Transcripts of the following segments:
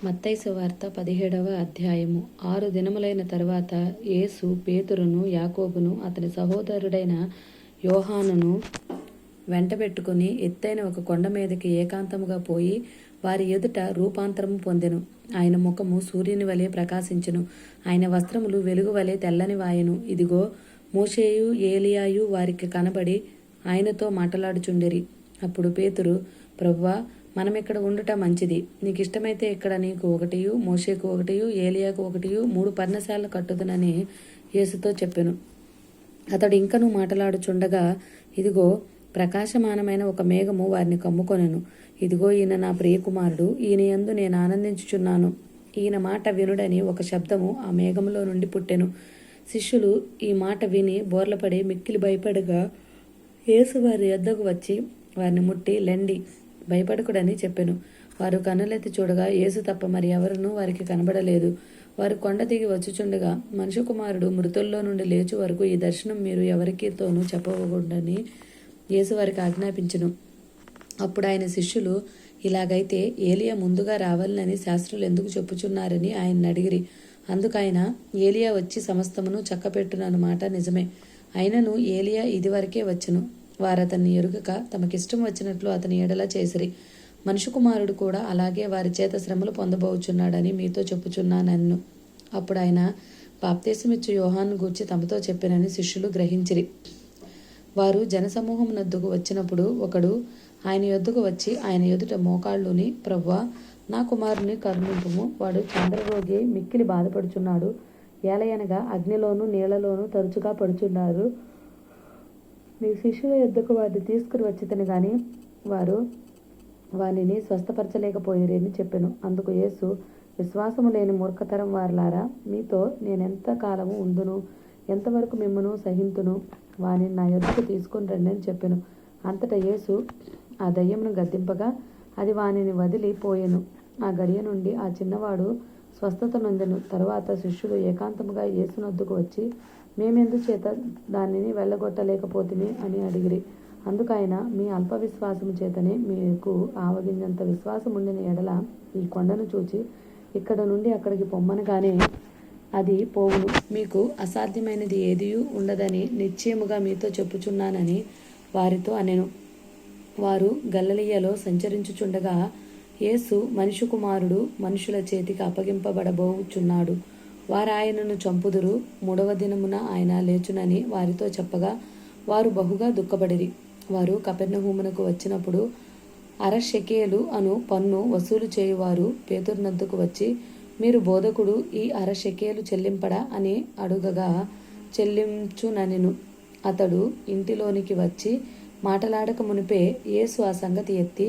మత్తయి సువార్త 17వ అధ్యాయము. 6 దినములైన తరువాత యేసు పేతురును, యాకోబును, అతని సహోదరుడైన యోహానును వెంటబెట్టుకుని ఎత్తైన ఒక కొండ మీదకి ఏకాంతముగా పోయి వారి ఎదుట రూపాంతరము పొందెను. ఆయన ముఖము సూర్యుని వలె ప్రకాశించెను. ఆయన వస్త్రములు వెలుగు వలె తెల్లని వాయెను. ఇదిగో, మోషేయు ఏలియాయు వారికి కనబడి ఆయనతో మాట్లాడుచుండిరి. అప్పుడు పేతురు, ప్రభువా, మనమిక్కడ ఉండుట మంచిది. నీకు ఇష్టమైతే ఇక్కడ నీకు ఒకటియు, మోషేకు ఒకటియు, ఏలియాకు ఒకటియు 3 పర్ణశాలలు కట్టుదునని యేసుతో చెప్పెను. అతడు ఇంకనూ మాట్లాడుచుండగా ఇదిగో, ప్రకాశమానమైన ఒక మేఘము వారిని కమ్ముకొనెను. ఇదిగో, ఈయన నా ప్రియకుమారుడు, ఈయన యందు నేను ఆనందించుచున్నాను, ఈయన మాట వినుడని ఒక శబ్దము ఆ మేఘములో నుండి పుట్టెను. శిష్యులు ఈ మాట విని బోర్లపడి మిక్కిలి భయపడగా యేసు వారి యొద్దకు వచ్చి వారిని ముట్టి, లెండి, భయపడకుడని చెప్పెను. వారు కన్నులెత్తి చూడగా యేసు తప్ప మరి ఎవరునూ వారికి కనబడలేదు. వారు కొండ దిగి వచ్చుచుండగా, మనుష్య కుమారుడు మృతుల్లో నుండి లేచు వరకు ఈ దర్శనం మీరు ఎవరికితోనూ చెప్పకూడదని యేసు వారికి ఆజ్ఞాపించెను. అప్పుడు ఆయన శిష్యులు, ఇలాగైతే ఏలియా ముందుగా రావాలని శాస్త్రులు ఎందుకు చెప్పుచున్నారని ఆయన్ని అడిగిరి. అందుకైన, ఏలియా వచ్చి సమస్తమును చక్కపెట్టునన్నమాట నిజమే. అయినను ఏలియా ఇదివరకే వచ్చెను. వారతన్ని ఎరుగక తమకిష్టం వచ్చినట్లు అతని ఎడల చేసిరి. మనుష్య కుమారుడు కూడా అలాగే వారి చేత శ్రమలు పొందబోచున్నాడని మీతో చెప్పుచున్నానన్ను. అప్పుడు ఆయన బాప్తీసమిచ్చు యోహాను గూర్చి తమతో చెప్పినని శిష్యులు గ్రహించిరి. వారు జనసమూహం నొద్దకు వచ్చినప్పుడు ఒకడు ఆయన యొద్దకు వచ్చి ఆయన ఎదుట మోకాళ్ళుని, ప్రభువా, నా కుమారుని కరుణింపుము, వాడు చంద్రరోగి, మిక్కిలి బాధపడుచున్నాడు. ఏలయనగా అగ్నిలోను నీళ్లలోనూ తరచుగా పడుచున్నారు. నీ శిష్యుల యొద్దకు వారిని తీసుకుని వచ్చితని గాని వారు వానిని స్వస్థపరచలేకపోయిరని చెప్పెను. అందుకు యేసు, విశ్వాసము లేని మూర్ఖతరం వారలారా, మీతో నేనెంత కాలము ఉందును, ఎంతవరకు మిమ్మను సహింతును, వానిని నా యొద్దకు తీసుకుని రండి అని చెప్పెను. అంతటా యేసు ఆ దయ్యమును గద్దింపగా అది వానిని వదిలి పోయెను. ఆ గడియ నుండి ఆ చిన్నవాడు స్వస్థత నొందెను. తరువాత శిష్యులు ఏకాంతముగా యేసునొద్దకు వచ్చి, మేమెందుచేత దానిని వెళ్ళగొట్టలేకపోతిమి అని అడిగిరి. అందుకైన, మీ అల్ప విశ్వాసము చేతనే మీకు ఆవగింజంత విశ్వాసం ఉండిన ఎడల ఈ కొండను చూచి ఇక్కడ నుండి అక్కడికి పొమ్మనగానే అది పోవును. మీకు అసాధ్యమైనది ఏదియూ ఉండదని నిశ్చయముగా మీతో చెప్పుచున్నానని వారితో అనెను. వారు గలిలయలో సంచరించుచుండగా యేసు, మనుష్య కుమారుడు మనుషుల చేతికి అప్పగింపబడబోచున్నాడు, వారు ఆయనను చంపుదురు, 3వ దినమున ఆయన లేచునని వారితో చెప్పగా వారు బహుగా దుఃఖపడిరి. వారు కపెర్నహూమునకు వచ్చినప్పుడు 1/2 షెకేలు అను పన్ను వసూలు చేయువారు పేతురునొద్దకు వచ్చి, మీరు బోధకుడు ఈ 1/2 షెకేలు చెల్లింపడా అని అడుగగా చెల్లించుననెను. అతడు ఇంటిలోనికి వచ్చి మాటలాడక మునిపే యేసు ఆ సంగతి ఎత్తి,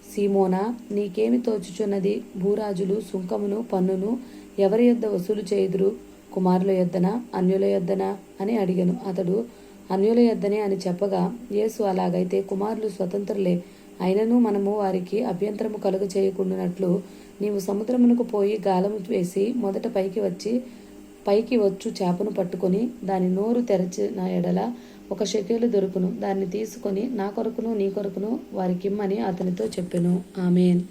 సీమోనా, నీకేమి తోచుచున్నది? భూరాజులు సుంకమును పన్నును ఎవరి యొద్ద వసూలు చేయుదురు? కుమారుల యొద్దనా, అన్యుల యొద్దనా అని అడిగెను. అతడు అన్యుల యొద్దనే అని చెప్పగా యేసు, అలాగైతే కుమారులు స్వతంత్రులే, అయినను మనము వారికి అభ్యంతరము కలుగ చేయకుండానట్లు నీవు సముద్రమునకు పోయి గాలము వేసి మొదట పైకి వచ్చు చేపను పట్టుకొని దాని నోరు తెరచిన ఎడల 1 షెకేలు దొరుకును. దాన్ని తీసుకొని నా కొరకును నీ కొరకును వారికిమ్మని అతనితో చెప్పెను. ఆమేన్.